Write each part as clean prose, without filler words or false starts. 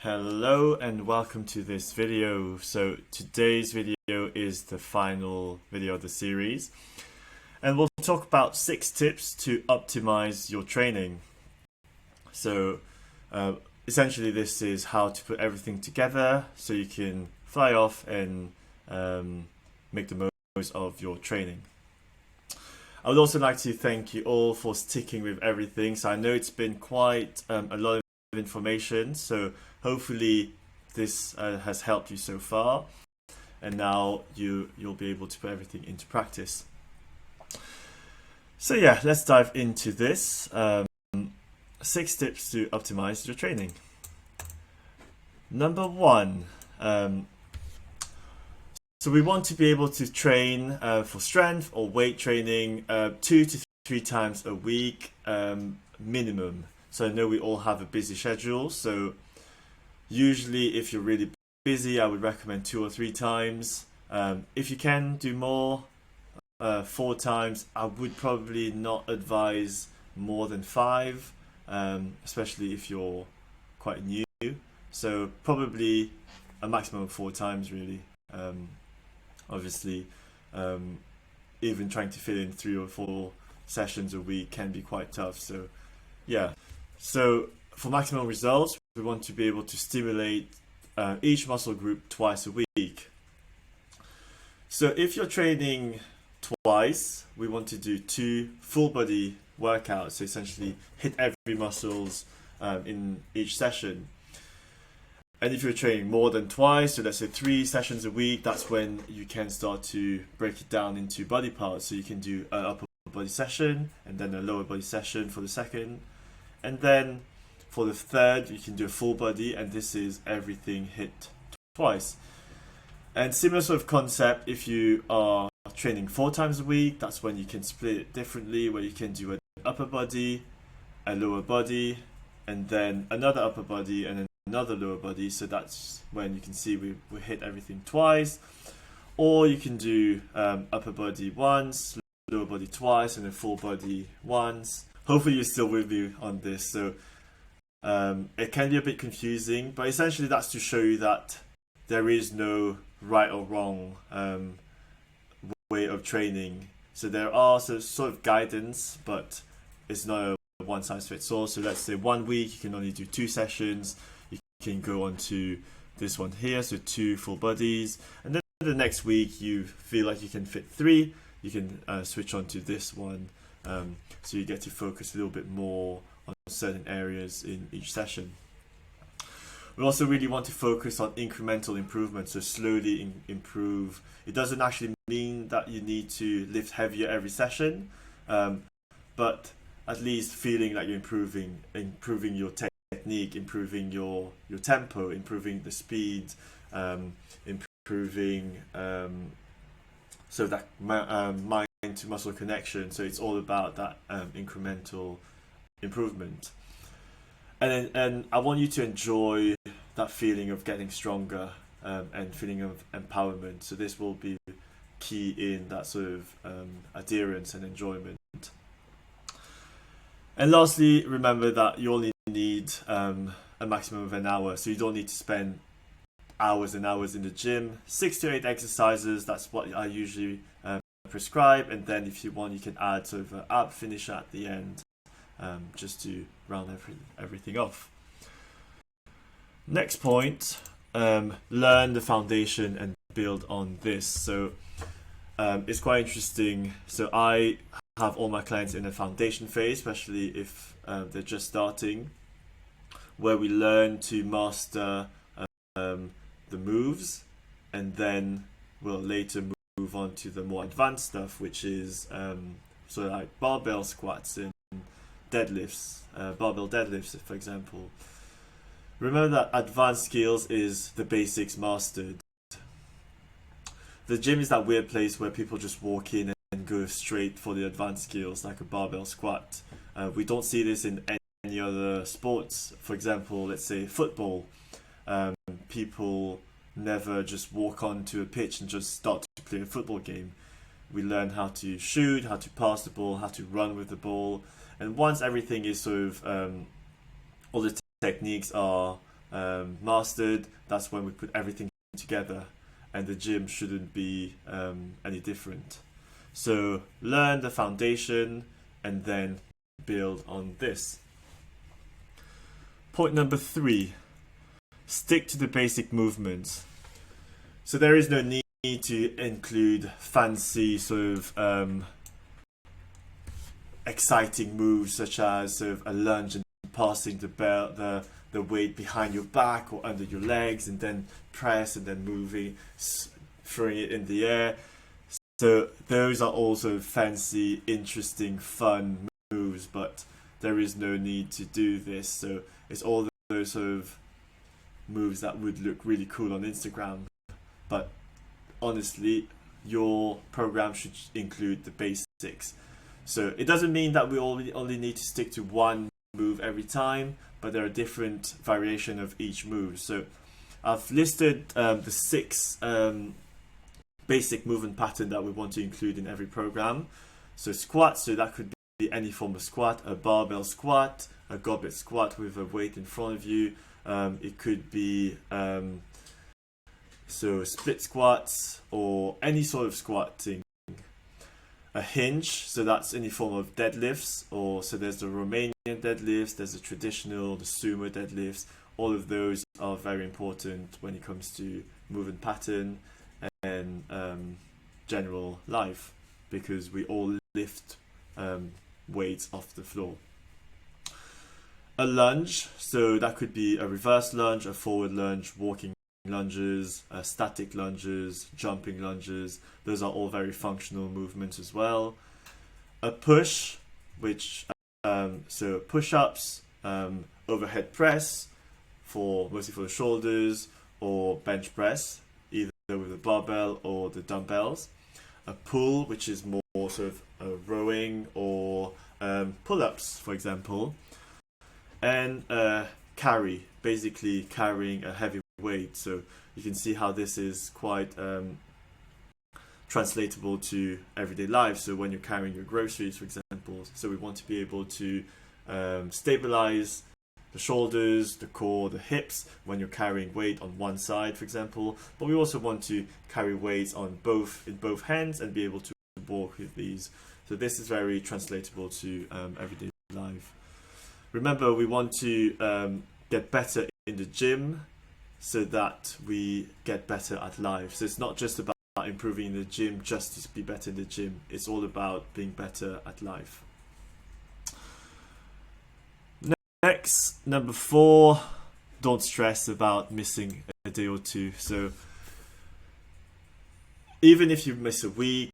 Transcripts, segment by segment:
Hello and welcome to this video. So today's video is the final video of the series, and we'll talk about 6 tips to optimize your training. So essentially this is how to put everything together so you can fly off and make the most of your training. I would also like to thank you all for sticking with everything. So I know it's been quite a lot of information, so hopefully this has helped you so far, and now you'll be able to put everything into practice. So yeah, let's dive into this. 6 tips to optimize your training. Number 1, so we want to be able to train for strength or weight training 2 to 3 times a week minimum. So I know we all have a busy schedule, so usually if you're really busy, I would recommend 2 or 3 times. If you can do more, 4 times. I would probably not advise more than 5, especially if you're quite new. So probably a maximum of 4 times really. Obviously, even trying to fit in 3 or 4 sessions a week can be quite tough. So yeah. So for maximum results, we want to be able to stimulate each muscle group twice a week. So if you're training twice, we want to do 2 full body workouts. So essentially hit every muscles in each session. And if you're training more than twice, so let's say 3 sessions a week, that's when you can start to break it down into body parts. So you can do an upper body session and then a lower body session for the second. And then for the third, you can do a full body, and this is everything hit twice. And similar sort of concept, if you are training 4 times a week, that's when you can split it differently, where you can do an upper body, a lower body, and then another upper body, and then another lower body. So that's when you can see we hit everything twice. Or you can do upper body once, lower body twice, and then full body once. Hopefully you're still with me on this. So it can be a bit confusing, but essentially that's to show you that there is no right or wrong way of training. So there are sort of guidance, but it's not a one size fits all. So let's say 1 week you can only do 2 sessions. You can go on to this one here, so 2 full bodies, and then the next week you feel like you can fit 3, you can switch on to this one. So you get to focus a little bit more on certain areas in each session. We also really want to focus on incremental improvement, so slowly improve. It doesn't actually mean that you need to lift heavier every session, but at least feeling like you're improving your technique, improving your tempo, improving the speed, improving so that mind to muscle connection. So it's all about that incremental improvement, and I want you to enjoy that feeling of getting stronger and feeling of empowerment. So this will be key in that sort of adherence and enjoyment. And lastly, remember that you only need a maximum of an hour, so you don't need to spend hours and hours in the gym. 6 to 8 exercises, that's what I usually prescribe, and then if you want you can add sort of an ab finish at the end, just to round everything off. Next point, learn the foundation and build on this. So it's quite interesting. So I have all my clients in a foundation phase, especially if they're just starting, where we learn to master the moves, and then we'll later move on to the more advanced stuff, which is so like barbell squats and deadlifts, barbell deadlifts, for example. Remember that advanced skills is the basics mastered. The gym is that weird place where people just walk in and go straight for the advanced skills, like a barbell squat. We don't see this in any other sports. For example, let's say football. People never just walk onto a pitch and just start to play a football game. We learn how to shoot, how to pass the ball, how to run with the ball, and once everything is sort of all the techniques are mastered, that's when we put everything together, and the gym shouldn't be any different. So learn the foundation and then build on this. Point number 3, stick to the basic movements. So there is no need to include fancy sort of exciting moves such as sort of a lunge and passing the weight behind your back or under your legs, and then press and then moving, throwing it in the air. So those are also fancy, interesting, fun moves, but there is no need to do this. So it's all those sort of moves that would look really cool on Instagram, but honestly, your program should include the basics. So it doesn't mean that we only need to stick to one move every time, but there are different variations of each move. So I've listed the 6 basic movement pattern that we want to include in every program. So squat, so that could be any form of squat, a barbell squat, a goblet squat with a weight in front of you. It could be so split squats or any sort of squatting. A hinge, so that's any form of deadlifts, or so there's the Romanian deadlifts, there's the traditional, the sumo deadlifts. All of those are very important when it comes to movement pattern and general life, because we all lift weights off the floor. A lunge, so that could be a reverse lunge, a forward lunge, walking lunges, static lunges, jumping lunges. Those are all very functional movements as well. A push, which so push-ups, overhead press mostly for the shoulders, or bench press either with the barbell or the dumbbells. A pull, which is more sort of rowing or pull-ups, for example. And carry, basically carrying a heavy weight. So you can see how this is quite translatable to everyday life. So when you're carrying your groceries, for example, so we want to be able to stabilize the shoulders, the core, the hips when you're carrying weight on one side, for example. But we also want to carry weights in both hands and be able to walk with these. So this is very translatable to everyday life. Remember, we want to get better in the gym so that we get better at life. So it's not just about improving in the gym just to be better in the gym. It's all about being better at life. Next, number 4, don't stress about missing a day or two. So even if you miss a week,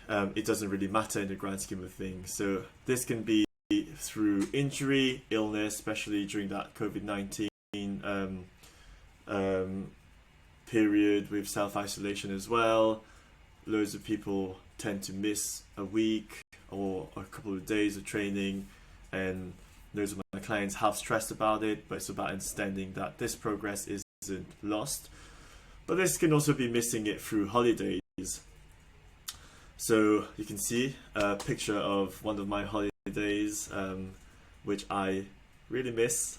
it doesn't really matter in the grand scheme of things. So this can be through injury, illness, especially during that COVID-19 period with self-isolation as well. Loads of people tend to miss a week or a couple of days of training, and loads of my clients have stressed about it, but it's about understanding that this progress isn't lost. But this can also be missing it through holidays. So you can see a picture of one of my holidays, which I really miss.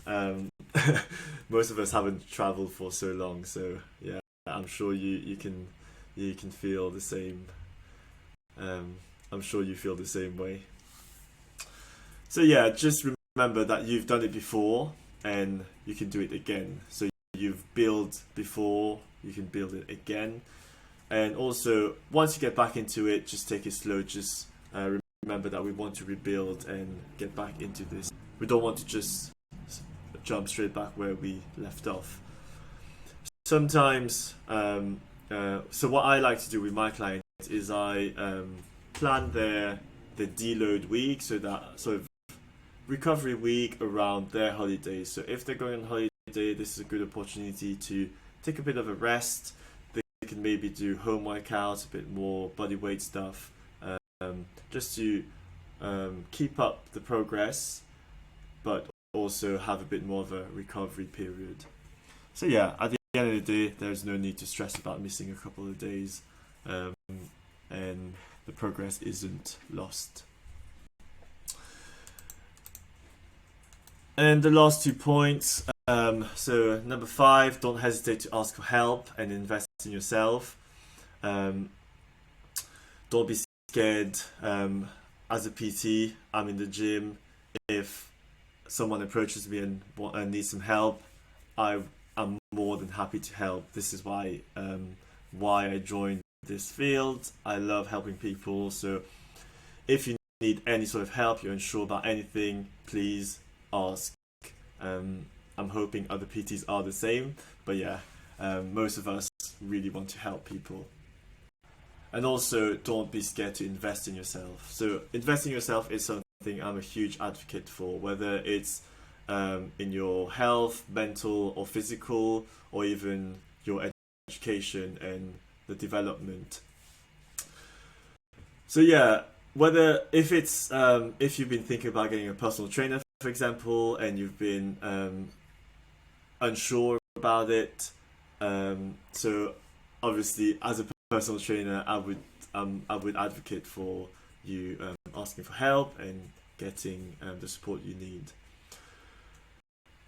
Most of us haven't traveled for so long, so yeah, I'm sure you can feel the same. I'm sure you feel the same way. So yeah, just remember that you've done it before and you can do it again. So you've built before, you can build it again. And also, once you get back into it, just take it slow. Just remember that we want to rebuild and get back into this. We don't want to just jump straight back where we left off. Sometimes, so what I like to do with my clients is I plan the deload week, so that sort of recovery week around their holidays. So if they're going on holiday, this is a good opportunity to take a bit of a rest. They can maybe do home workouts, a bit more body weight stuff, just to keep up the progress, but also have a bit more of a recovery period. So yeah, at the end of the day, there's no need to stress about missing a couple of days, and the progress isn't lost. And the last 2 points, So number 5, don't hesitate to ask for help and invest in yourself. Don't be scared. As a PT, I'm in the gym. If someone approaches me and needs some help, I'm more than happy to help. This is why I joined this field. I love helping people. So if you need any sort of help, you're unsure about anything, please ask. I'm hoping other PTs are the same, but yeah, most of us really want to help people. And also, don't be scared to invest in yourself. So investing in yourself is something I'm a huge advocate for, whether it's in your health, mental or physical, or even your education and the development. So yeah, if you've been thinking about getting a personal trainer, for example, and you've been unsure about it, so obviously as a personal trainer, I would advocate for you asking for help and getting the support you need.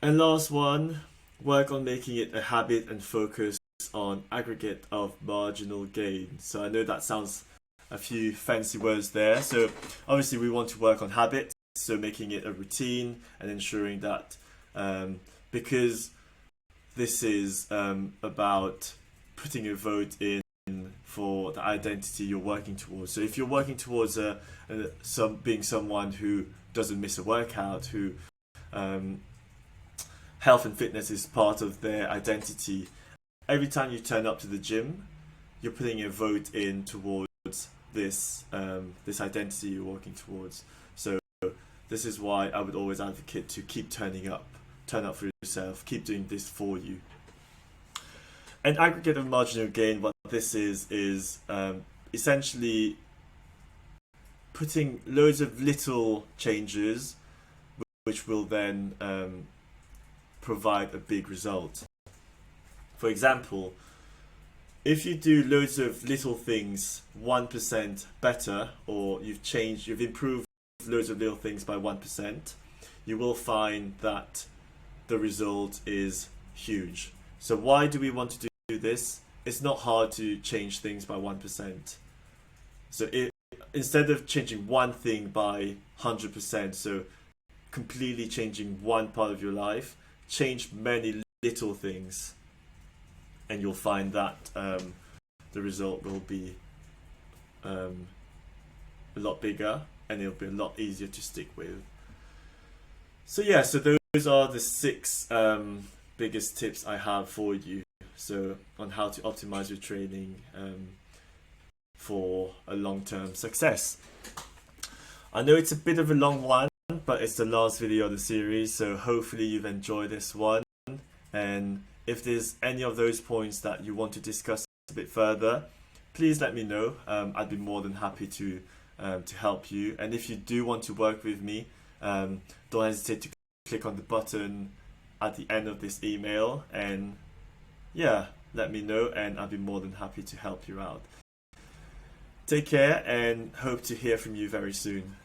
And last one, work on making it a habit and focus on aggregate of marginal gain. So I know that sounds a few fancy words there. So obviously we want to work on habits, so making it a routine and ensuring that because this is about putting a vote in for the identity you're working towards. So if you're working towards being someone who doesn't miss a workout, who health and fitness is part of their identity, every time you turn up to the gym, you're putting a vote in towards this identity you're working towards. So this is why I would always advocate to keep turn up for yourself, keep doing this for you. And aggregate of marginal gain, what this is essentially putting loads of little changes which will then provide a big result. For example, if you do loads of little things 1% better, or you've improved loads of little things by 1%, you will find that the result is huge. So why do we want to do this? It's not hard to change things by 1%. So instead of changing one thing by 100%, so completely changing one part of your life, change many little things, and you'll find that the result will be a lot bigger and it'll be a lot easier to stick with. So yeah, so those are the 6 biggest tips I have for you. So on how to optimize your training for a long-term success. I know it's a bit of a long one, but it's the last video of the series, so hopefully you've enjoyed this one. And if there's any of those points that you want to discuss a bit further, please let me know. I'd be more than happy to help you. And if you do want to work with me, don't hesitate to click on the button at the end of this email and yeah, let me know, and I'll be more than happy to help you out. Take care and hope to hear from you very soon.